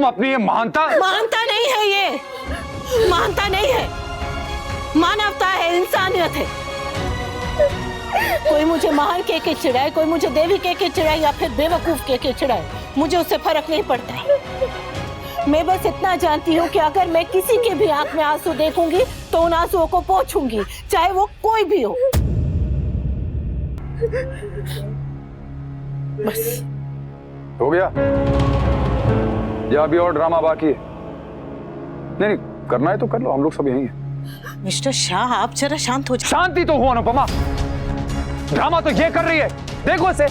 तुम अपनी ये महानता नहीं है, ये महानता नहीं है, मानवता है, इंसानियत है। कोई मुझे महान कह के चिढ़ाए, कोई मुझे देवी कह के चिढ़ाए या फिर बेवकूफ कह के चिढ़ाए, मुझे उससे फर्क नहीं पड़ता है। मैं बस इतना जानती हूँ कि अगर मैं किसी के भी आंख में आंसू देखूंगी तो उन आंसुओं को पोंछूंगी, चाहे वो कोई भी हो। बस हो गया या अभी और ड्रामा बाकी है? नहीं, करना है तो कर लो, हम लोग सब यहीं हैं। मिस्टर शाह, आप जरा शांत हो जाओ। शांति तो हो अनुपमा, ड्रामा तो ये कर रही है, देखो इसे।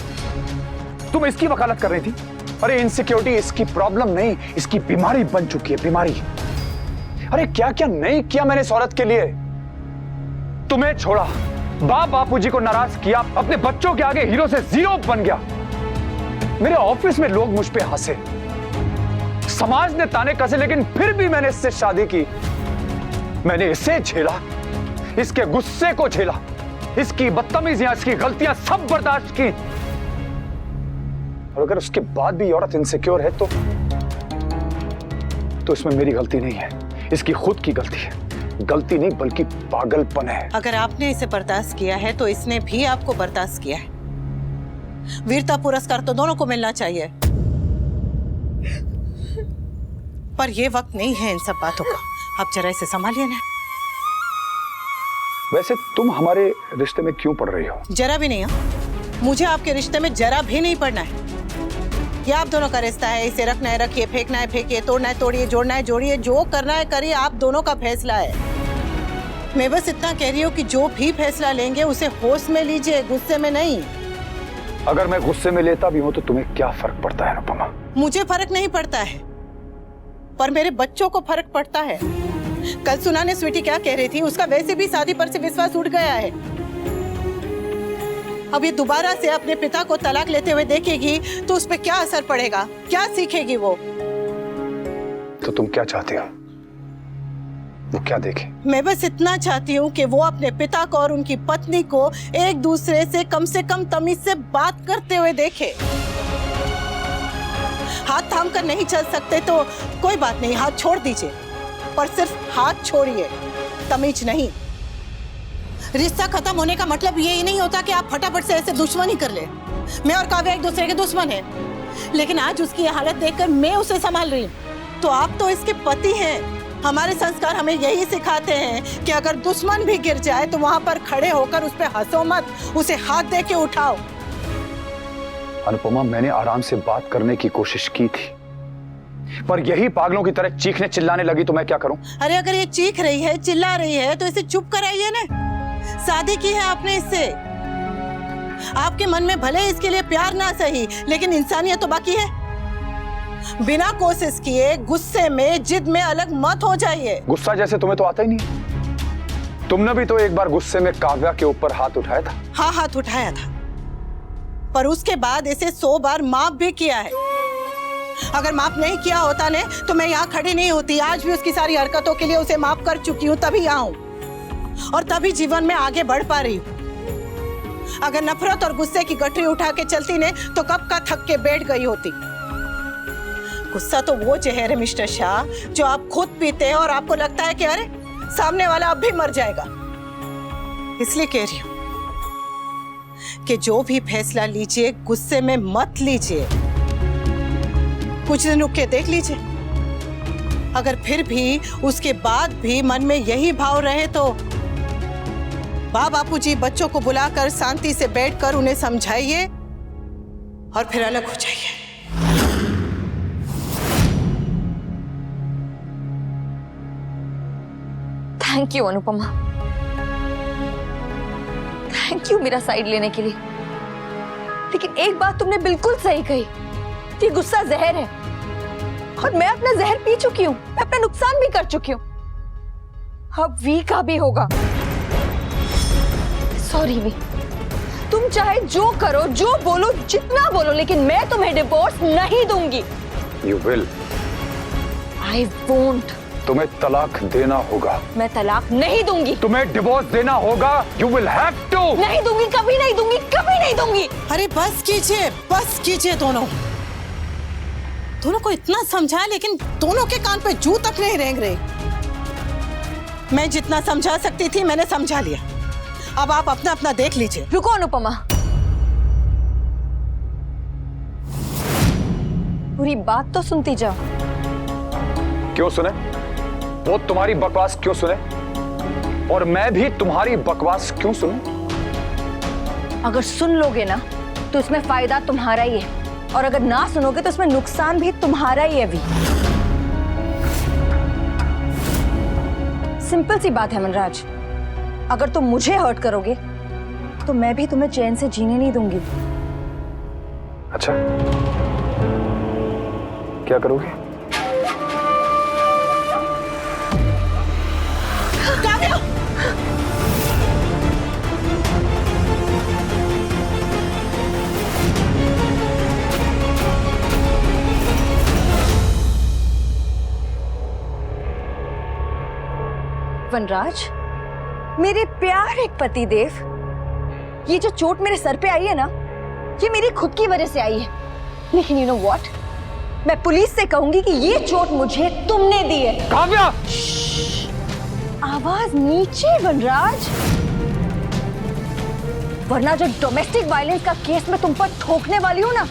तुम इसकी वकालत कर रही थी। अरे इनसिक्योरिटी इसकी प्रॉब्लम नहीं, इसकी बीमारी बन चुकी है, बीमारी। अरे क्या क्या नहीं किया मैंने इस औरत के लिए। तुम्हें छोड़ा, बाप बापूजी को नाराज किया, अपने बच्चों के आगे हीरो से जीरो बन गया। मेरे ऑफिस में लोग मुझ पे हंसे, समाज ने ताने कसे, लेकिन फिर भी मैंने इससे शादी की। मैंने इसे झेला, इसके गुस्से को झेला, इसकी बदतमीजियां, इसकी गलतियां सब बर्दाश्त की। और अगर उसके बाद भी औरत इनसिक्योर है तो इसमें मेरी गलती नहीं है, इसकी खुद की गलती है। गलती नहीं बल्कि पागलपन है। अगर आपने इसे बर्दाश्त किया है तो इसने भी आपको बर्दाश्त किया है। वीरता पुरस्कार तो दोनों को मिलना चाहिए, पर यह वक्त नहीं है इन सब बातों का। आप जरा इसे संभालिए ना। वैसे तुम हमारे रिश्ते में क्यों पड़ रही हो? जरा भी नहीं हो। मुझे आपके रिश्ते में जरा भी नहीं पड़ना है। ये आप दोनों का रिश्ता है, इसे रखना है रखिए, फेंकना है फेंकिए, तोड़ना है तोड़िए, जोड़ना है जोड़िए, जो करना है करिए, आप दोनों का फैसला है। मैं बस इतना कह रही हूँ कि जो भी फैसला लेंगे उसे होश में लीजिए, गुस्से में नहीं। अगर मैं गुस्से में लेता भी हूँ तो तुम्हें क्या फर्क पड़ता है अनुपमा? मुझे फर्क नहीं पड़ता है, पर मेरे बच्चों को फर्क पड़ता है। कल सुना ने स्वीटी क्या कह रही थी, उसका वैसे भी शादी पर से विश्वास उठ गया है। अब ये दोबारा से अपने पिता को तलाक लेते हुए देखेगी तो उस पर क्या असर पड़ेगा, क्या सीखेगी वो? तो तुम क्या चाहती हो? वो क्या देखे? मैं बस इतना चाहती हूँ कि वो अपने पिता को और उनकी पत्नी को एक दूसरे से कम तमीज से बात करते हुए देखे। हाथ थाम कर नहीं चल सकते तो कोई बात नहीं, हाथ छोड़ दीजिए, पर सिर्फ हाथ छोड़िए, तमीज नहीं। रिश्ता खत्म होने का मतलब ये नहीं होता कि आप फटाफट से ऐसे दुश्मनी कर ले। मैं और काव्या एक दूसरे के दुश्मन हैं, लेकिन आज उसकी हालत देखकर मैं उसे संभाल रही हूँ। तो आप तो इसके पति हैं। हमारे संस्कार हमें यही सिखाते हैं कि अगर दुश्मन भी गिर जाए तो वहां पर खड़े होकर उस पर हंसो मत, उसे हाथ दे के उठाओ। अनुपमा, मैंने आराम से बात करने की कोशिश की थी, पर यही पागलों की तरह चीखने चिल्लाने लगी तो मैं क्या करूं? अरे अगर ये चीख रही है, चिल्ला रही है तो इसे चुप कराइए ना। शादी की है आपने इससे, आपके मन में भले इसके लिए प्यार ना सही, लेकिन इंसानियत तो बाकी है। बिना कोशिश किए गुस्से में, जिद में अलग मत हो जाइए। गुस्सा जैसे तुम्हें तो आता ही नहीं। तुमने भी तो एक बार गुस्से में काव्या के ऊपर हाथ उठाया था। हाँ, हाथ उठाया था, पर उसके बाद इसे 100 बार माफ भी किया है। अगर माफ नहीं किया होता ने तो मैं यहाँ खड़ी नहीं होती। आज भी उसकी सारी हरकतों के लिए उसे माफ कर चुकी हूँ, तभी यहाँ हूँ और तभी जीवन में आगे बढ़ पा रही हूँ। अगर नफरत और गुस्से की गठरी उठा के चलती ने तो कब का थक के बैठ गई होती। गुस्सा तो वो जहर है मिस्टर शाह जो आप खुद पीते हैं और आपको लगता है कि अरे सामने वाला अब भी मर जाएगा। इसलिए कह रही हूं कि जो भी फैसला लीजिए गुस्से में मत लीजिए, कुछ दिन रुक के देख लीजिए। अगर फिर भी उसके बाद भी मन में यही भाव रहे तो बापूजी बच्चों को बुलाकर शांति से बैठकर उन्हें समझाइए और फिर अलग हो जाइए। Thank you Anupama, thank you मेरा साइड लेने के लिए। लेकिन एक बात तुमने बिल्कुल सही कही कि गुस्सा जहर है और मैं अपना जहर पी चुकी हूँ, मैं अपना नुकसान भी कर चुकी हूँ। अब वी का भी होगा। सॉरी वी, तुम चाहे जो करो, जो बोलो, जितना बोलो, लेकिन मैं तुम्हें डिवोर्स नहीं दूंगी। You will. I won't. तुम्हें तलाक देना होगा। मैं तलाक नहीं दूंगी। तुम्हें डिवोर्स देना होगा। You will have to. नहीं दूंगी, कभी नहीं दूंगी, कभी नहीं दूंगी। अरे बस कीजिए दोनों। दोनों को इतना समझा, लेकिन दोनों के कान पे जू तक नहीं रेंग रही। मैं जितना समझा सकती थी मैंने समझा लिया, अब आप अपना अपना देख लीजिए। रुको अनुपमा, पूरी बात तो सुनती जाओ। क्यों सुने? वो तुम्हारी बकवास क्यों सुने? और मैं भी तुम्हारी बकवास क्यों सुनूं? अगर सुन लोगे ना तो इसमें फायदा तुम्हारा ही है, और अगर ना सुनोगे तो इसमें नुकसान भी तुम्हारा ही है। भी सिंपल सी बात है मनराज, अगर तुम मुझे हर्ट करोगे तो मैं भी तुम्हें चैन से जीने नहीं दूंगी। अच्छा, क्या करोगे? काव्या! वनराज, मेरे प्यारे पतिदेव, ये जो चोट मेरे सर पे आई है ना, ये मेरी खुद की वजह से आई है। लेकिन यू नो व्हाट, मैं पुलिस से कहूंगी कि ये चोट मुझे तुमने दी है। काव्या! आवाज नीचे वनराज, वरना जो डोमेस्टिक वायलेंस का केस मैं तुम पर ठोकने वाली हूं ना,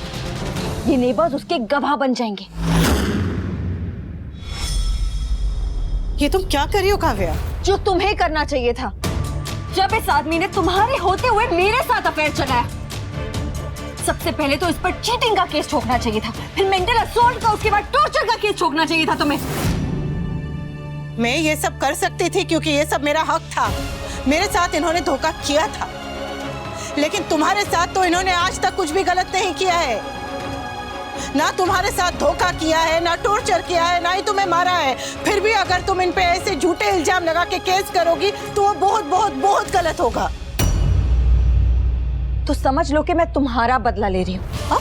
ये नेबर्स उसके गवाह बन जाएंगे। ये तुम क्या कर रही हो काव्या? जो तुम्हें करना चाहिए था, जब इस आदमी ने तुम्हारे होते हुए मेरे साथ अफेयर चलाया। सबसे पहले तो इस पर चीटिंग का केस ठोकना चाहिए था, फिर मेंटल असॉल्ट का, उसके बाद टॉर्चर का केस ठोकना चाहिए था तुम्हें। मैं ये सब कर सकती थी क्योंकि ये सब मेरा हक था। मेरे साथ इन्होंने धोखा किया था, लेकिन तुम्हारे साथ तो इन्होंने आज तक कुछ भी गलत नहीं किया है। ना तुम्हारे साथ धोखा किया है, ना टॉर्चर किया है, ना ही तुम्हें मारा है। फिर भी अगर तुम इन पे ऐसे झूठे इल्जाम लगा के केस करोगी तो वो बहुत बहुत बहुत गलत होगा। तो समझ लो कि मैं तुम्हारा बदला ले रही हूँ।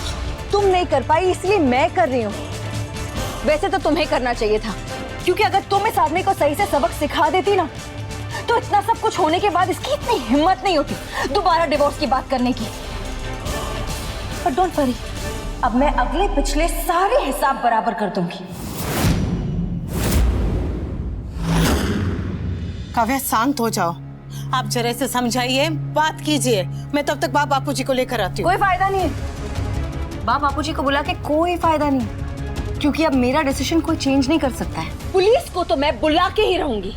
तुम नहीं कर पाई इसलिए मैं कर रही हूँ। वैसे तो तुम्हें करना चाहिए था, क्योंकि अगर तुम इस आदमी को सही से सबक सिखा देती ना, तो इतना सब कुछ होने के बाद इसकी इतनी हिम्मत नहीं होती दोबारा डिवोर्स की बात करने की। पर डोंट वरी, अब मैं अगले पिछले सारे हिसाब बराबर कर दूंगी। काव्या शांत हो जाओ, आप जरा से समझाइए, बात कीजिए। मैं तब तक बापू जी को लेकर आती हूँ। कोई फायदा नहीं है, बापू जी को बुला के कोई फायदा नहीं, क्योंकि अब मेरा डिसीजन कोई चेंज नहीं कर सकता है। पुलिस को तो मैं बुला के ही रहूंगी।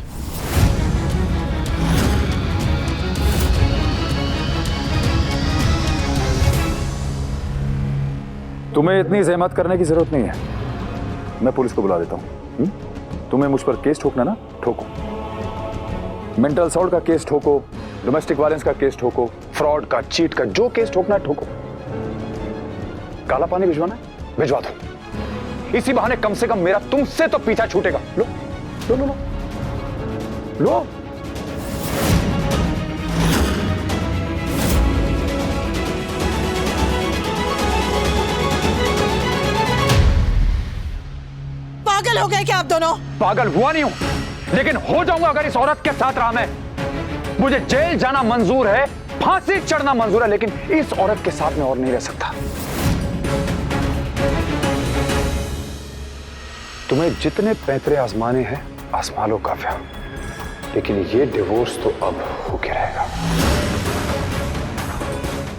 तुम्हें इतनी जहमत करने की जरूरत नहीं है, मैं पुलिस को बुला देता हूँ। तुम्हें मुझ पर केस ठोकना ना, ठोको। मेंटल असॉल्ट का केस ठोको, डोमेस्टिक वायलेंस का केस ठोको, फ्रॉड का, चीट का, जो केस ठोकना है ठोको। काला पानी भिजवाना है, भिजवा दो। इसी बहाने कम से कम मेरा तुमसे तो पीछा छूटेगा। लो लो लो लो, लो। पागल हो गए क्या आप दोनों? पागल हुआ नहीं हूं, लेकिन हो जाऊंगा अगर इस औरत के साथ रहा मैं। मुझे जेल जाना मंजूर है, फांसी चढ़ना मंजूर है, लेकिन इस औरत के साथ मैं और नहीं रह सकता। तुम्हें जितने पैंतरे आजमाने हैं आजमा लो काव्या, लेकिन ये डिवोर्स तो अब होके रहेगा।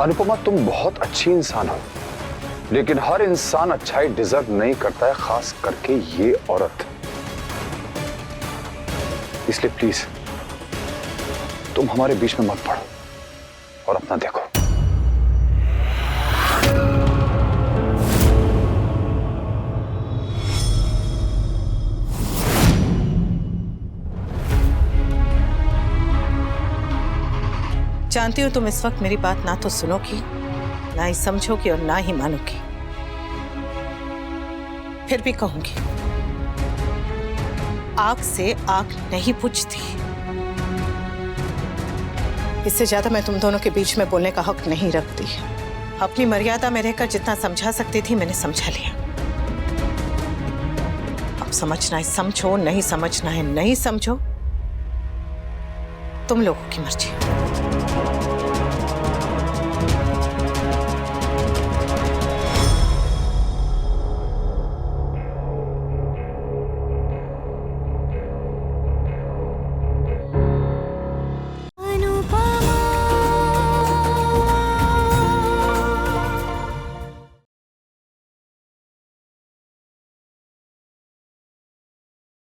अनुपमा, तुम बहुत अच्छी इंसान हो, लेकिन हर इंसान अच्छाई डिजर्व नहीं करता है, खास करके ये औरत। इसलिए प्लीज तुम हमारे बीच में मत पड़ो और अपना देखो। जानती हूँ तुम इस वक्त मेरी बात ना तो सुनोगी, ना ही समझोगी और ना ही मानोगी। फिर भी कहूंगी, आग से आग नहीं बुझती। इससे ज्यादा मैं तुम दोनों के बीच में बोलने का हक नहीं रखती। अपनी मर्यादा में रहकर जितना समझा सकती थी मैंने समझा लिया। अब समझना है समझो, नहीं समझना है नहीं समझो, तुम लोगों की मर्जी।